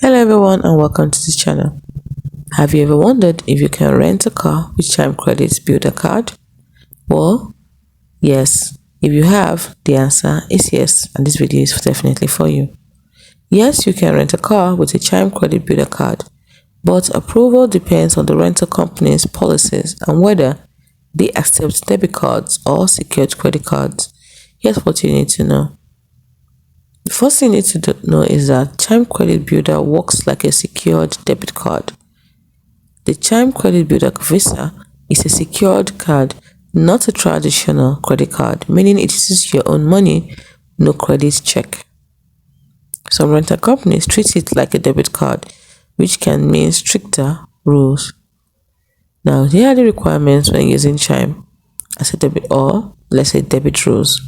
Hello everyone and welcome to this channel. Have you ever wondered if you can rent a car with Chime Credit's Builder card? Well, yes. If you have, the answer is yes, and this video is definitely for you. Yes, you can rent a car with a Chime Credit Builder card, but approval depends on the rental company's policies and whether they accept debit cards or secured credit cards. Here's what you need to know. The first thing you need to know is that Chime Credit Builder works like a secured debit card. The Chime Credit Builder Visa is a secured card, not a traditional credit card, meaning it uses your own money, no credit check. Some rental companies treat it like a debit card, which can mean stricter rules. Now, here are the requirements when using Chime as a debit or, let's say, debit rules.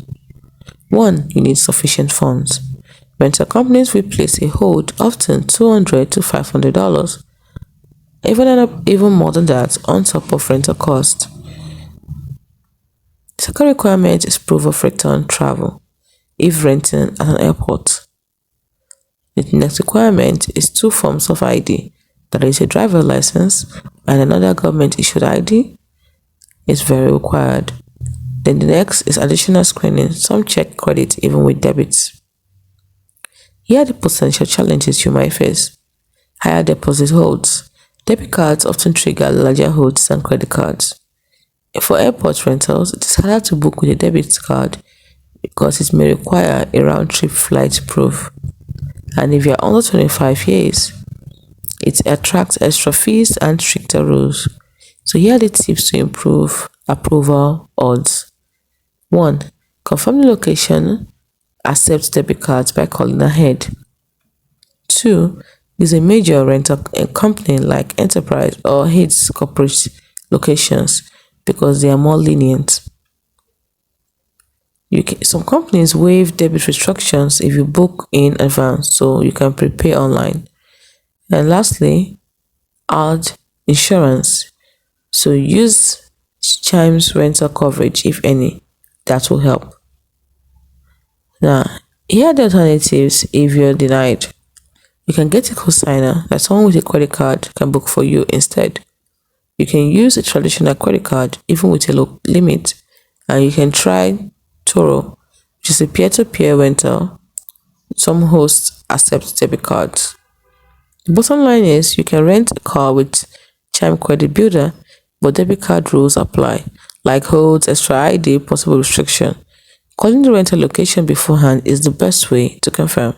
1. You need sufficient funds. Rental companies will place a hold often $200 to $500, even more than that, on top of rental cost. The second requirement is proof of return travel, if renting at an airport. The next requirement is 2 forms of ID, that is a driver license and another government issued ID is very required. Then the next is additional screening. Some check credit even with debits. Here are the potential challenges you might face. Higher deposit holds. Debit cards often trigger larger holds than credit cards. For airport rentals, it is harder to book with a debit card because it may require a round-trip flight proof. And if you're under 25 years, it attracts extra fees and stricter rules. So here are the tips to improve approval odds. 1. Confirm the location. Accept debit cards by calling ahead. 2. Use a major rental company like Enterprise or HIDS corporate locations because they are more lenient. Some companies waive debit restrictions if you book in advance, so you can prepay online. And lastly, add insurance. So use Chime's rental coverage, if any. That will help. Now, here are the alternatives if you're denied. You can get a cosigner that someone with a credit card can book for you instead. You can use a traditional credit card even with a low limit, and you can try Toro, which is a peer-to-peer rental. Some hosts accept debit cards. The bottom line is you can rent a car with Chime Credit Builder, but debit card rules apply, like holds, extra ID, possible restriction. Calling the rental location beforehand is the best way to confirm.